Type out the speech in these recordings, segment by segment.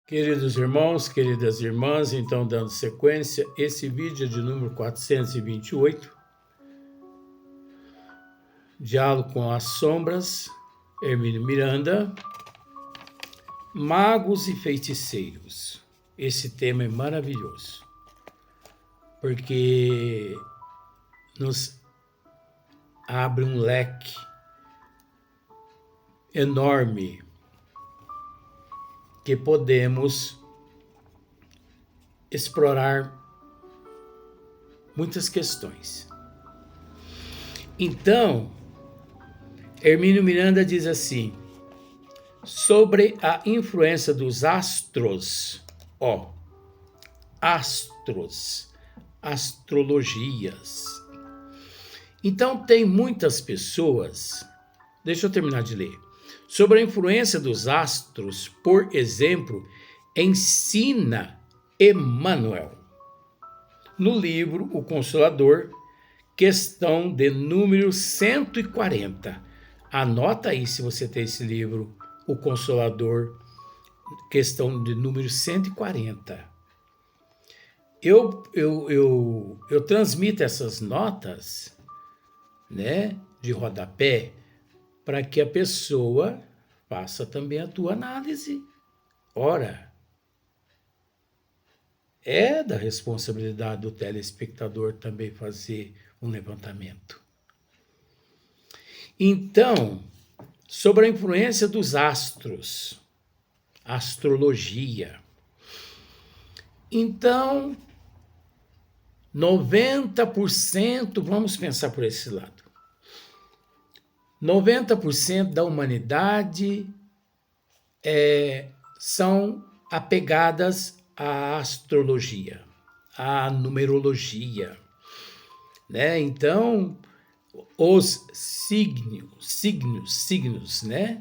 Queridos irmãos, queridas irmãs, então dando sequência, esse vídeo é de número 428, Diálogo com as Sombras, Hermínio Miranda, Magos e Feiticeiros. Esse tema é maravilhoso, porque nos abre um leque enorme que podemos explorar muitas questões. Então, Hermínio Miranda diz assim, sobre a influência dos astros, astros, astrologias. Então, tem muitas pessoas, deixa eu terminar de ler, sobre a influência dos astros, por exemplo, ensina Emmanuel, no livro O Consolador, questão de número 140. Anota aí se você tem esse livro, O Consolador, questão de número 140. Eu transmito essas notas, né, de rodapé, para que a pessoa faça também a tua análise. Ora, é da responsabilidade do telespectador também fazer um levantamento. Então, sobre a influência dos astros, astrologia. Então, 90%, vamos pensar por esse lado, 90% da humanidade são apegadas à astrologia, à numerologia, né? Então, os signos, né?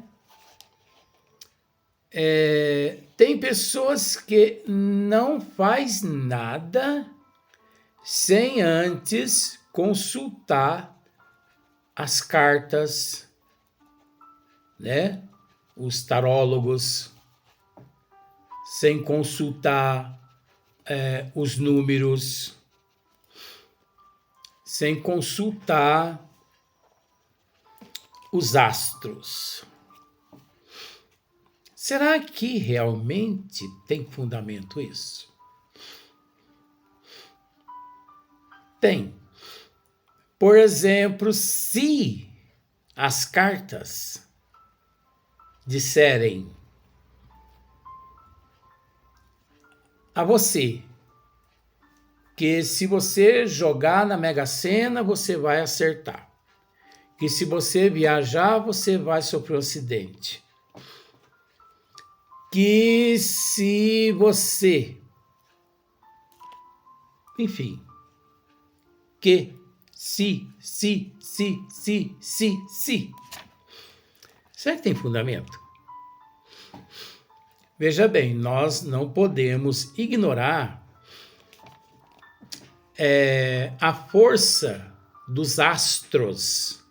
Tem pessoas que não faz nada sem antes consultar as cartas, né? Os tarólogos, sem consultar os números, sem consultar os astros. Será que realmente tem fundamento isso? Tem. Por exemplo, se as cartas disserem a você que se você jogar na Mega Sena, você vai acertar. Que se você viajar, você vai sofrer um acidente. Que se você... Enfim. Que se. Será que tem fundamento? Veja bem, nós não podemos ignorar a força dos astros.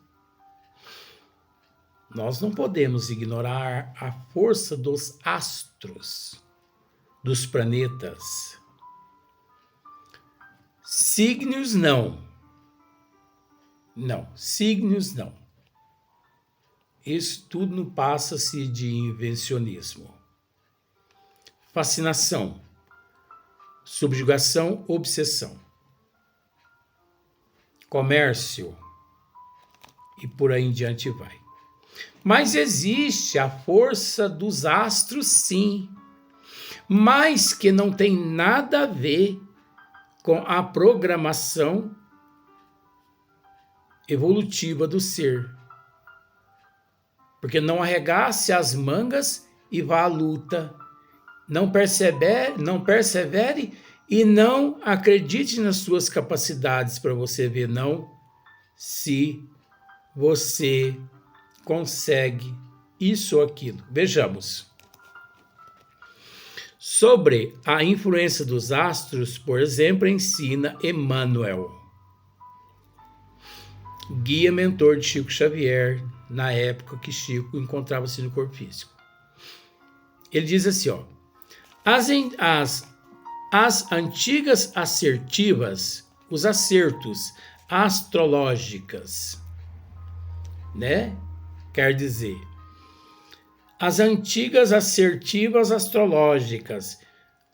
Nós não podemos ignorar a força dos astros, dos planetas. Signos não. Não, signos não. Isso tudo não passa-se de invencionismo. Fascinação, subjugação, obsessão. Comércio e por aí em diante vai. Mas existe a força dos astros, sim, mas que não tem nada a ver com a programação evolutiva do ser. Porque não arregace as mangas e vá à luta. Não persevere e não acredite nas suas capacidades para você ver, não, se você consegue isso ou aquilo. Vejamos. Sobre a influência dos astros, por exemplo, ensina Emmanuel, guia mentor de Chico Xavier, na época que Chico encontrava-se no corpo físico. Ele diz assim, As antigas assertivas, os acertos astrológicas, né? Quer dizer, as antigas assertivas astrológicas,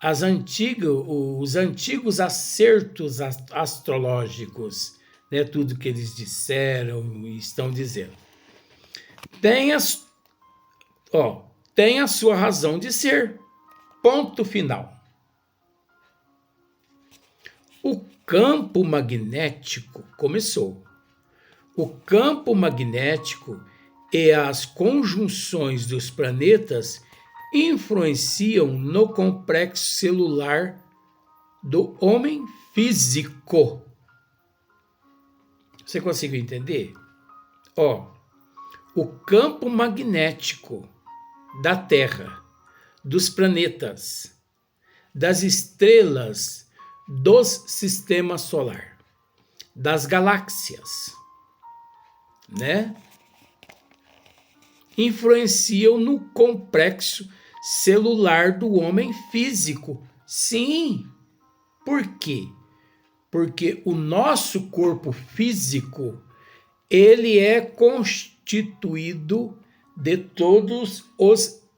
os antigos acertos astrológicos, né? Tudo que eles disseram e estão dizendo. Tem a sua razão de ser. Ponto final. O campo magnético começou. O campo magnético e as conjunções dos planetas influenciam no complexo celular do homem físico. Você conseguiu entender? O campo magnético da Terra, dos planetas, das estrelas, dos sistemas solar, das galáxias, né? Influenciam no complexo celular do homem físico. Sim. Por quê? Porque o nosso corpo físico, ele é constituído de todos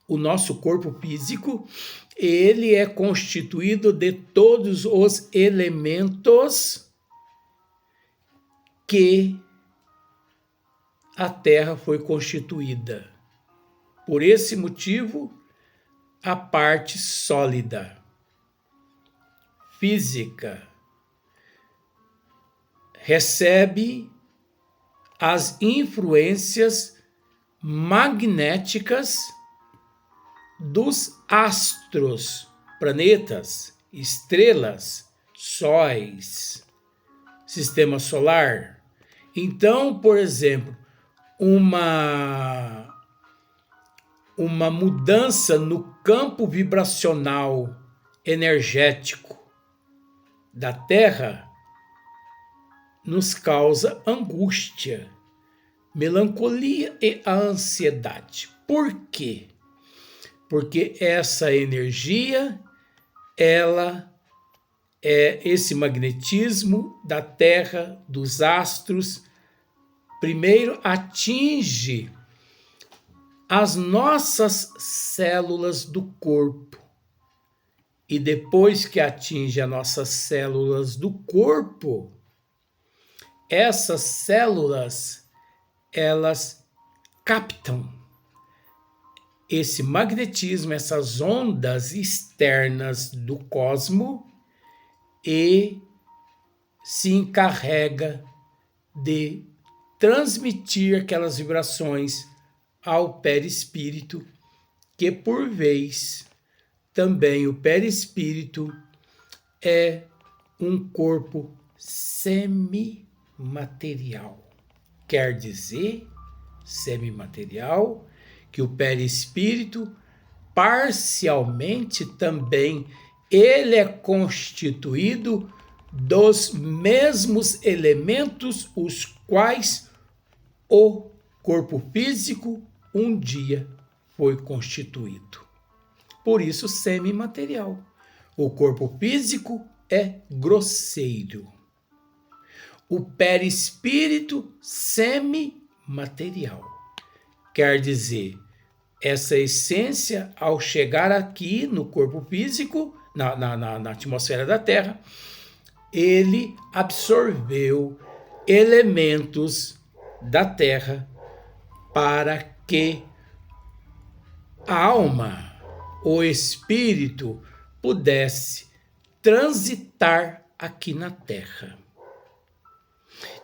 o nosso corpo físico, ele é constituído de todos os elementos que a Terra foi constituída. Por esse motivo, a parte sólida, física, recebe as influências magnéticas dos astros, planetas, estrelas, sóis, sistema solar. Então, por exemplo, uma mudança no campo vibracional energético da Terra nos causa angústia, melancolia e ansiedade. Por quê? Porque essa energia, ela é esse magnetismo da Terra, dos astros, primeiro atinge as nossas células do corpo. E depois que atinge as nossas células do corpo, essas células, elas captam esse magnetismo, essas ondas externas do cosmos e se encarrega de transmitir aquelas vibrações ao perispírito, que por vez também o perispírito é um corpo semimaterial. Quer dizer, semimaterial, que o perispírito parcialmente também ele é constituído dos mesmos elementos os quais o corpo físico um dia foi constituído. Por isso, semimaterial. O corpo físico é grosseiro. O perispírito semimaterial. Quer dizer, essa essência, ao chegar aqui no corpo físico, na atmosfera da Terra, ele absorveu elementos da Terra para que a alma, o espírito, pudesse transitar aqui na Terra.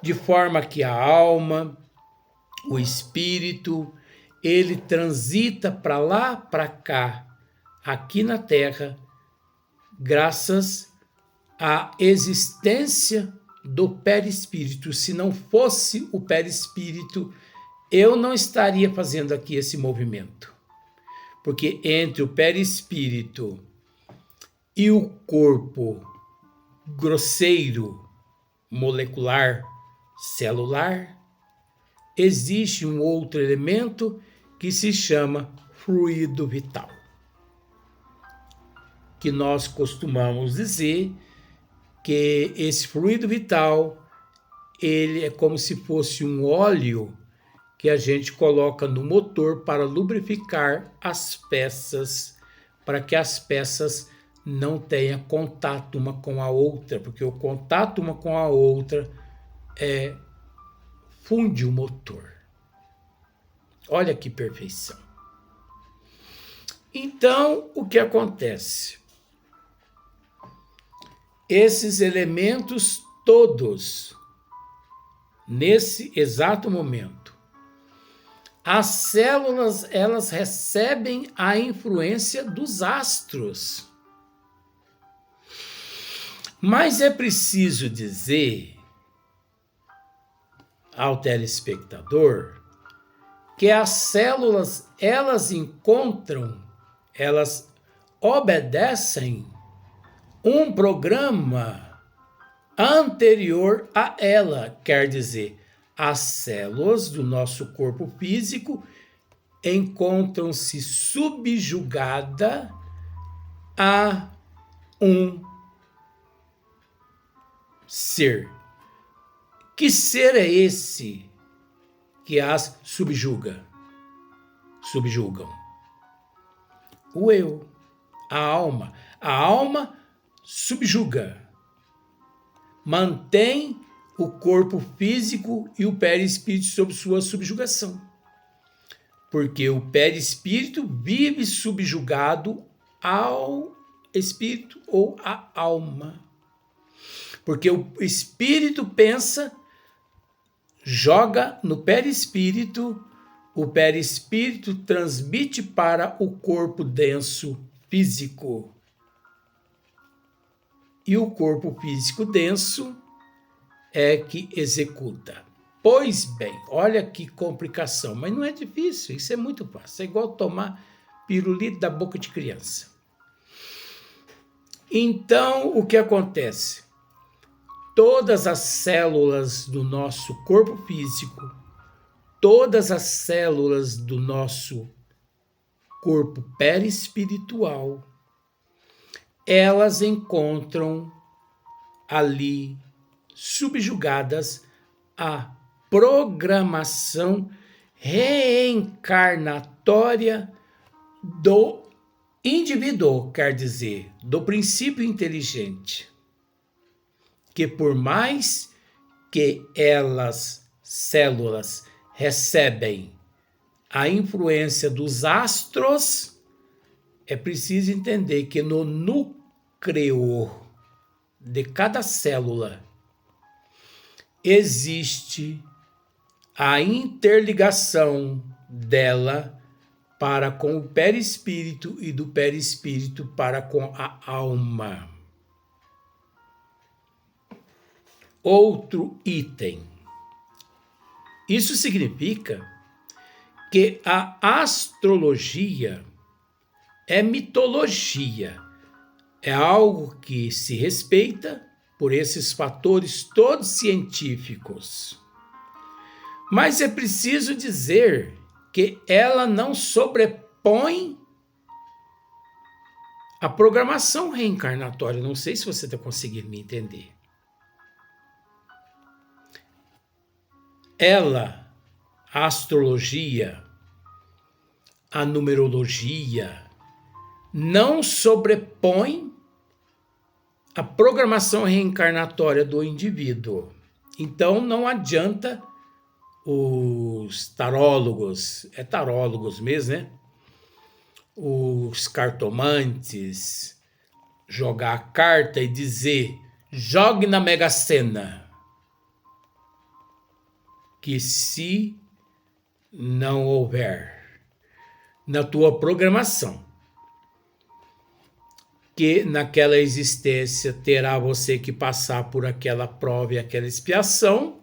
De forma que a alma, o espírito, ele transita para lá, para cá, aqui na Terra, graças à existência do perispírito. Se não fosse o perispírito, eu não estaria fazendo aqui esse movimento. Porque entre o perispírito e o corpo grosseiro, molecular, celular, existe um outro elemento que se chama fluido vital. que nós costumamos dizer que esse fluido vital, ele é como se fosse um óleo que a gente coloca no motor para lubrificar as peças, para que as peças não tenham contato uma com a outra, porque o contato uma com a outra funde o motor. Olha que perfeição. Então, o que acontece? Esses elementos todos, nesse exato momento, as células, elas recebem a influência dos astros. Mas é preciso dizer ao telespectador que as células, elas obedecem um programa anterior a ela, quer dizer, as células do nosso corpo físico encontram-se subjugadas a um ser. Que ser é esse que as subjugam? O eu, a alma. A alma subjuga, mantém o corpo físico e o perispírito sob sua subjugação. Porque o perispírito vive subjugado ao espírito ou à alma. Porque o espírito pensa, joga no perispírito, o perispírito transmite para o corpo denso físico. E o corpo físico denso é que executa. Pois bem, olha que complicação, mas não é difícil, isso é muito fácil. É igual tomar pirulito da boca de criança. Então, o que acontece? Todas as células do nosso corpo físico, todas as células do nosso corpo perispiritual, elas encontram ali subjugadas a programação reencarnatória do indivíduo, quer dizer, do princípio inteligente, que por mais que células, recebem a influência dos astros, é preciso entender que no núcleo de cada célula existe a interligação dela para com o perispírito e do perispírito para com a alma. Outro item. Isso significa que a astrologia é mitologia, é algo que se respeita por esses fatores todos científicos. Mas é preciso dizer que ela não sobrepõe a programação reencarnatória. Não sei se você está conseguindo me entender. A astrologia, a numerologia, não sobrepõe a programação reencarnatória do indivíduo. Então, não adianta os tarólogos, é tarólogos mesmo, né? Os cartomantes, jogar a carta e dizer, jogue na Mega Sena, que se não houver na tua programação, que naquela existência terá você que passar por aquela prova e aquela expiação,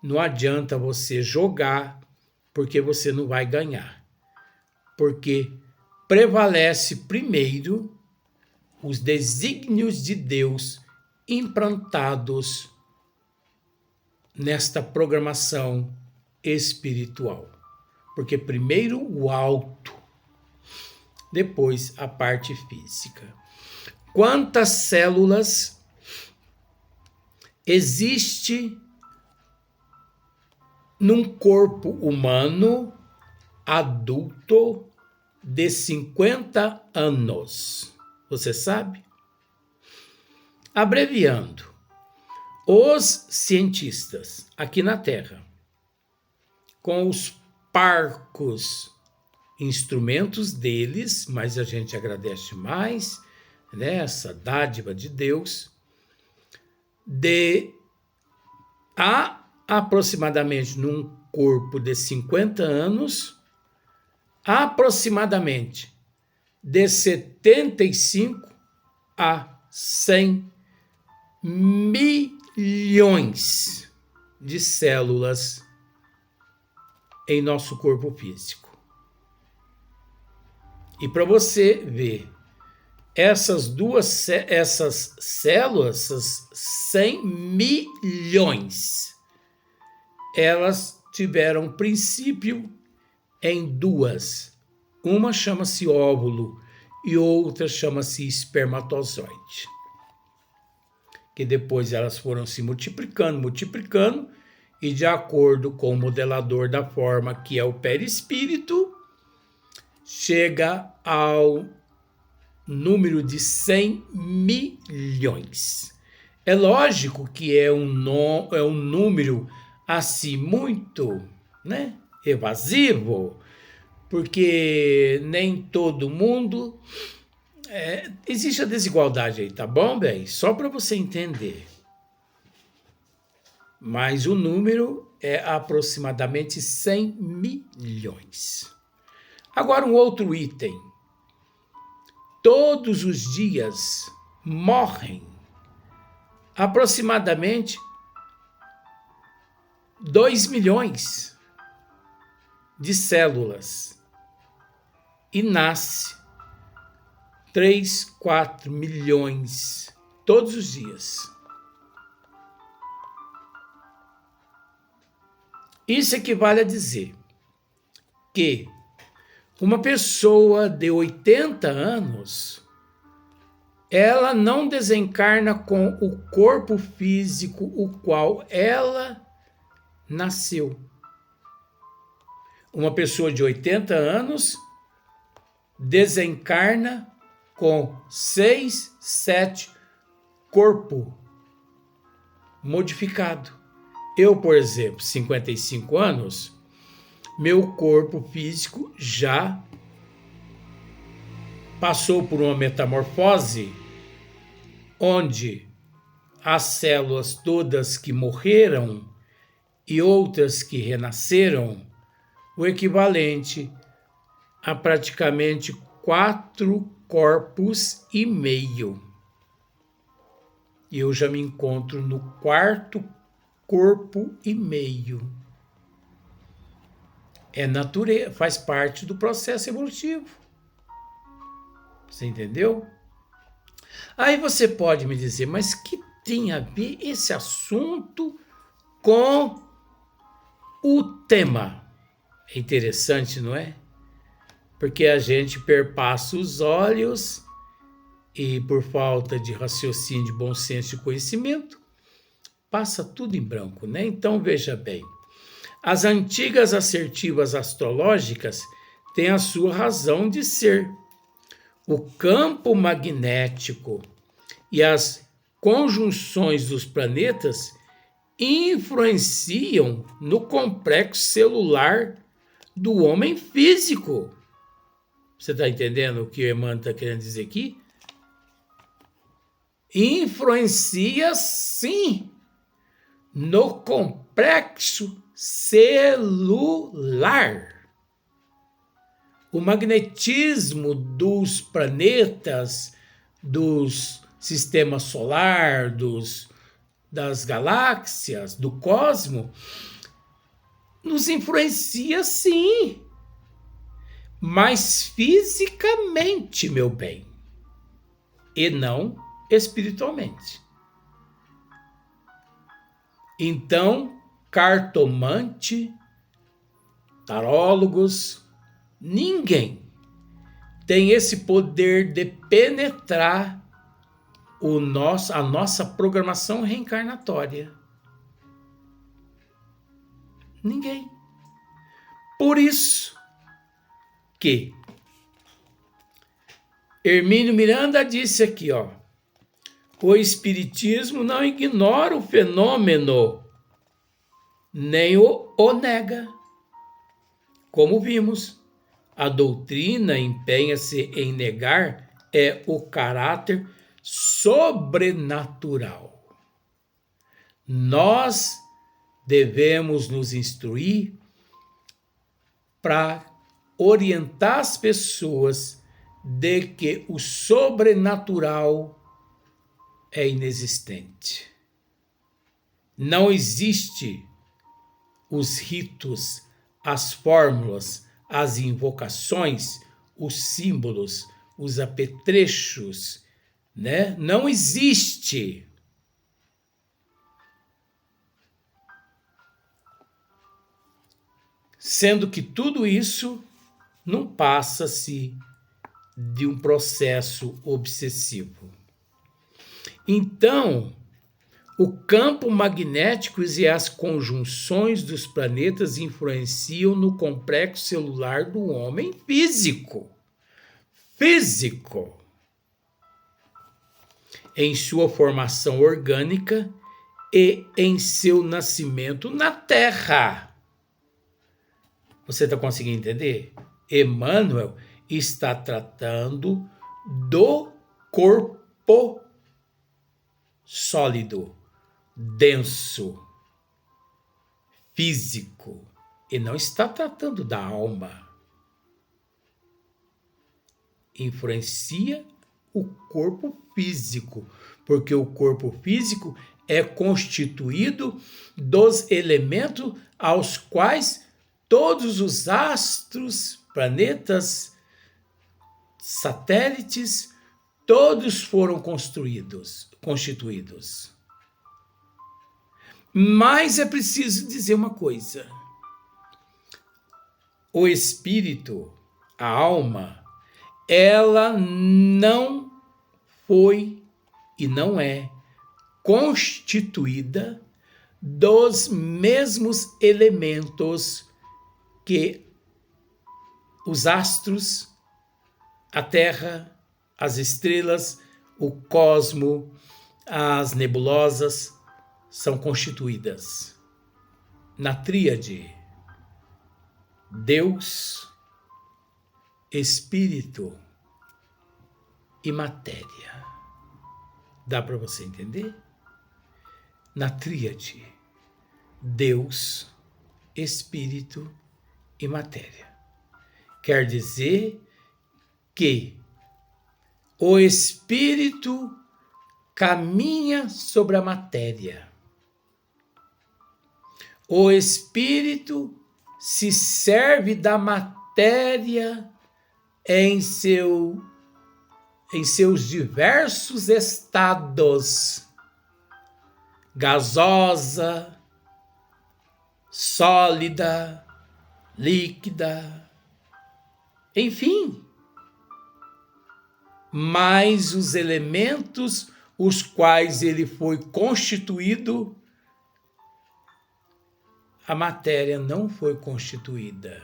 não adianta você jogar, porque você não vai ganhar. Porque prevalece primeiro os desígnios de Deus implantados nesta programação espiritual. Porque primeiro o alto, depois a parte física. Quantas células existe num corpo humano adulto de 50 anos? Você sabe? Abreviando, os cientistas aqui na Terra, com os parcos instrumentos deles, mas a gente agradece mais, né, essa dádiva de Deus, de aproximadamente num corpo de 50 anos, aproximadamente de 75 a 100 milhões de células em nosso corpo físico. E para você ver, essas células, essas 100 milhões, elas tiveram princípio em duas. Uma chama-se óvulo e outra chama-se espermatozoide. Que depois elas foram se multiplicando, e de acordo com o modelador da forma, que é o perispírito, chega ao número de 100 milhões. É lógico que é um número assim muito, né, evasivo, porque nem todo mundo... existe a desigualdade aí, tá bom, bem? Só para você entender. Mas o número é aproximadamente 100 milhões. Agora, um outro item. Todos os dias morrem aproximadamente 2 milhões de células e nasce 3, 4 milhões todos os dias. Isso equivale a dizer que uma pessoa de 80 anos, ela não desencarna com o corpo físico o qual ela nasceu. Uma pessoa de 80 anos desencarna com 6, 7 corpo modificado. Eu, por exemplo, 55 anos, meu corpo físico já passou por uma metamorfose onde as células todas que morreram e outras que renasceram, o equivalente a praticamente 4 corpos e meio. E eu já me encontro no 4º corpo e meio. É natureza, faz parte do processo evolutivo. Você entendeu? Aí você pode me dizer, mas que tem a ver esse assunto com o tema? É interessante, não é? Porque a gente perpassa os olhos e, por falta de raciocínio, de bom senso e conhecimento, passa tudo em branco, né? Então, veja bem. As antigas assertivas astrológicas têm a sua razão de ser. O campo magnético e as conjunções dos planetas influenciam no complexo celular do homem físico. Você está entendendo o que o Emmanuel está querendo dizer aqui? Influencia, sim, no complexo celular. O magnetismo dos planetas, dos sistemas solar, das galáxias, do cosmos, nos influencia, sim, mas fisicamente, meu bem, e não espiritualmente. Então, cartomante, tarólogos, ninguém tem esse poder de penetrar a nossa programação reencarnatória? Ninguém. Por isso que Hermínio Miranda disse aqui, ó, o Espiritismo não ignora o fenômeno, nem o nega. Como vimos, a doutrina empenha-se em negar o caráter sobrenatural. Nós devemos nos instruir para orientar as pessoas de que o sobrenatural é inexistente. Não existe os ritos, as fórmulas, as invocações, os símbolos, os apetrechos, né? Não existe. Sendo que tudo isso não passa-se de um processo obsessivo. Então, o campo magnético e as conjunções dos planetas influenciam no complexo celular do homem físico. Em sua formação orgânica e em seu nascimento na Terra. Você está conseguindo entender? Emmanuel está tratando do corpo sólido, denso, físico, e não está tratando da alma. Influencia o corpo físico, porque o corpo físico é constituído dos elementos aos quais todos os astros, planetas, satélites, todos foram constituídos. Mas é preciso dizer uma coisa. O espírito, a alma, ela não foi e não é constituída dos mesmos elementos que os astros, a Terra, as estrelas, o cosmo, as nebulosas são constituídas na tríade Deus, Espírito e matéria. Dá para você entender? Na tríade Deus, Espírito e matéria. Quer dizer que o espírito caminha sobre a matéria. O espírito se serve da matéria em seus diversos estados: gasosa, sólida, líquida, enfim. Mas os elementos os quais ele foi constituído, a matéria não foi constituída.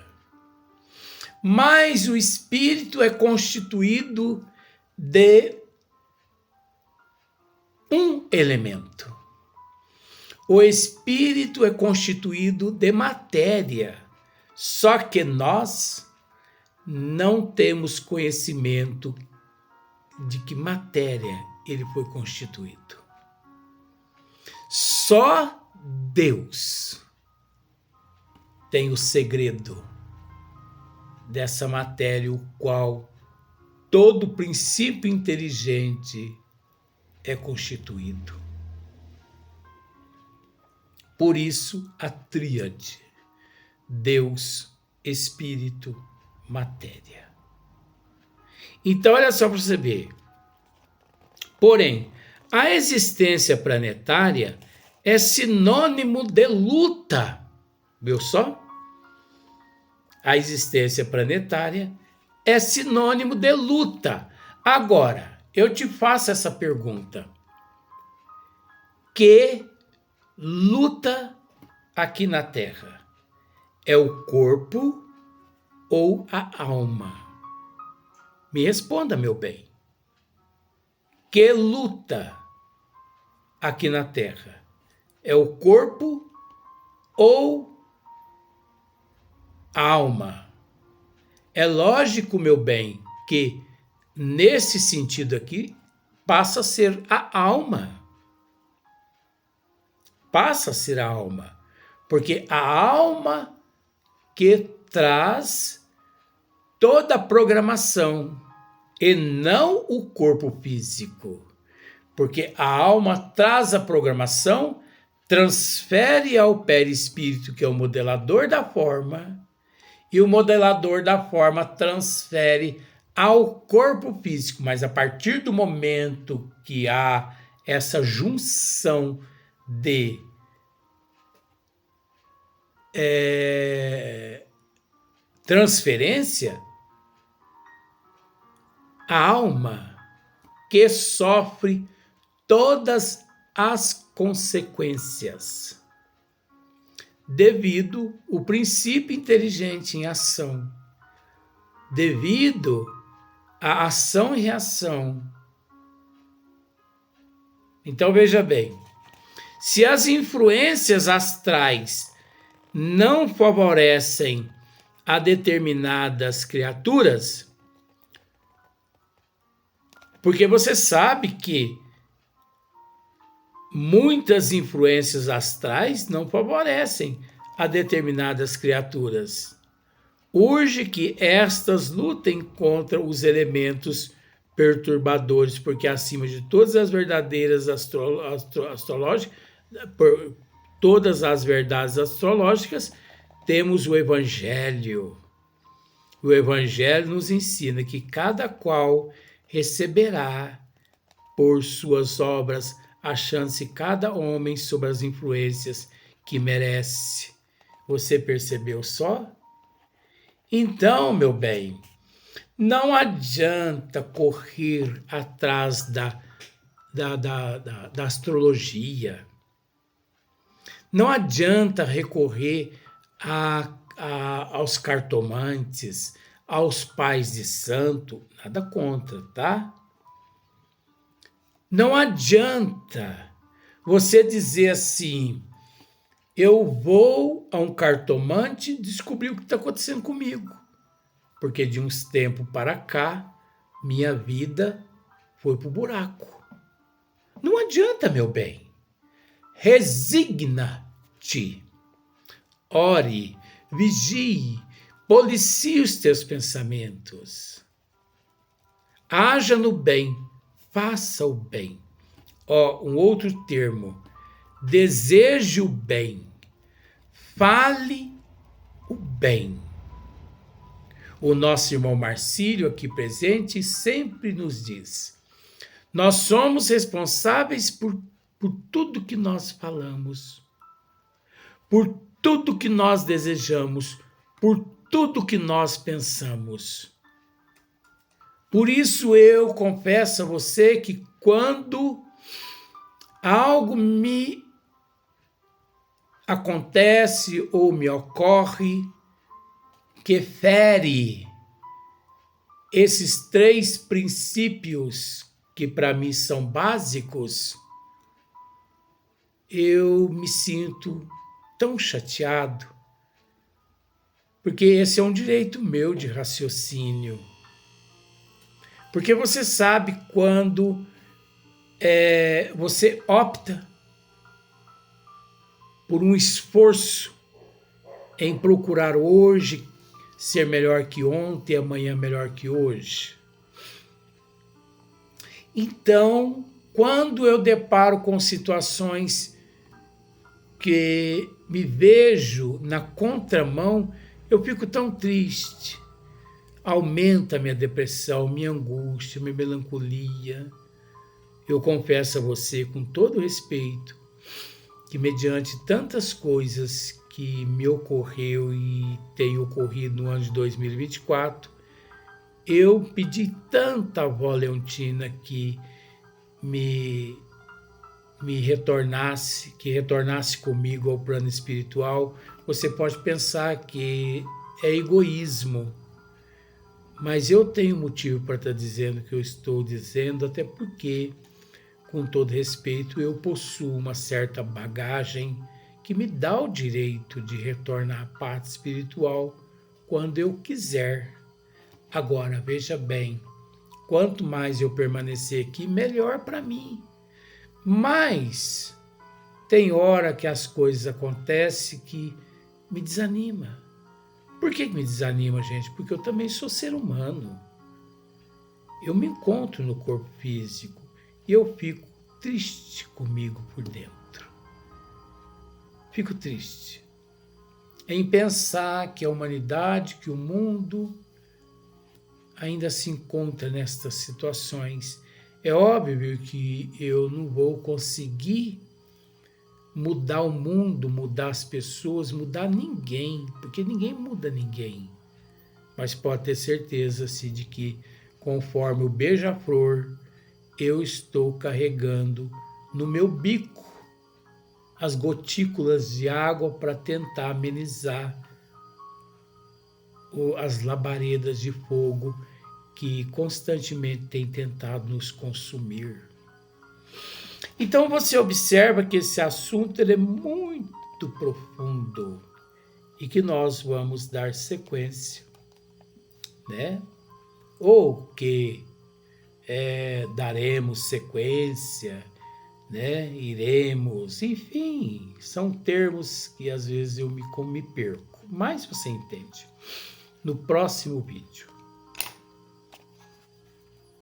Mas o espírito é constituído de um elemento. O espírito é constituído de matéria. Só que nós não temos conhecimento de que matéria ele foi constituído. Só Deus tem o segredo dessa matéria, o qual todo princípio inteligente é constituído. Por isso, a tríade: Deus, Espírito, matéria. Então, olha só para você ver. Porém, a existência planetária é sinônimo de luta. Viu só? A existência planetária é sinônimo de luta. Agora, eu te faço essa pergunta. Que luta aqui na Terra? É o corpo ou a alma? Me responda, meu bem. Que luta aqui na Terra? É o corpo ou a alma? É lógico, meu bem, que nesse sentido aqui passa a ser a alma. Passa a ser a alma. Porque a alma que traz toda a programação e não o corpo físico. Porque a alma traz a programação, transfere ao perispírito, que é o modelador da forma, e o modelador da forma transfere ao corpo físico. Mas a partir do momento que há essa junção de transferência, a alma que sofre todas as consequências devido ao princípio inteligente em ação, devido à ação e reação. Então veja bem, se as influências astrais não favorecem a determinadas criaturas, porque você sabe que muitas influências astrais não favorecem a determinadas criaturas. Urge que estas lutem contra os elementos perturbadores, porque acima de todas as verdadeiras astrológicas, por todas as verdades astrológicas, temos o Evangelho. O Evangelho nos ensina que cada qual receberá por suas obras, achando-se cada homem sob as influências que merece. Você percebeu só? Então, meu bem, não adianta correr atrás da astrologia. Não adianta recorrer aos cartomantes, aos pais de santo, nada contra, tá? Não adianta você dizer assim, eu vou a um cartomante descobrir o que está acontecendo comigo. Porque de uns tempos para cá, minha vida foi pro buraco. Não adianta, meu bem. Resigna-te. Ore, vigie, policie os teus pensamentos. Haja no bem, faça o bem. Um outro termo. Deseje o bem. Fale o bem. O nosso irmão Marcílio, aqui presente, sempre nos diz: nós somos responsáveis por tudo que nós falamos, por tudo que nós desejamos, por tudo que nós pensamos. Por isso eu confesso a você que quando algo me acontece ou me ocorre que fere esses 3 princípios que para mim são básicos, eu me sinto tão chateado, porque esse é um direito meu de raciocínio. Porque você sabe quando você opta por um esforço em procurar hoje ser melhor que ontem, amanhã melhor que hoje. Então, quando eu deparo com situações que me vejo na contramão, eu fico tão triste. Aumenta minha depressão, minha angústia, minha melancolia. Eu confesso a você com todo respeito que mediante tantas coisas que me ocorreu e tem ocorrido no ano de 2024, eu pedi tanta avó Leontina que me retornasse, que retornasse comigo ao plano espiritual. Você pode pensar que é egoísmo, mas eu tenho motivo para estar dizendo o que eu estou dizendo, até porque, com todo respeito, eu possuo uma certa bagagem que me dá o direito de retornar à pátria espiritual quando eu quiser. Agora, veja bem, quanto mais eu permanecer aqui, melhor para mim. Mas tem hora que as coisas acontecem que me desanima. Por que me desanima, gente? Porque eu também sou ser humano. Eu me encontro no corpo físico e eu fico triste comigo por dentro. Fico triste em pensar que a humanidade, que o mundo ainda se encontra nestas situações. É óbvio que eu não vou conseguir mudar o mundo, mudar as pessoas, mudar ninguém, porque ninguém muda ninguém. Mas pode ter certeza de que, conforme o beija-flor, eu estou carregando no meu bico as gotículas de água para tentar amenizar as labaredas de fogo que constantemente têm tentado nos consumir. Então você observa que esse assunto é muito profundo e que nós vamos dar sequência, né? Ou que daremos sequência, né? Iremos, enfim, são termos que às vezes eu me perco, mas você entende. No próximo vídeo.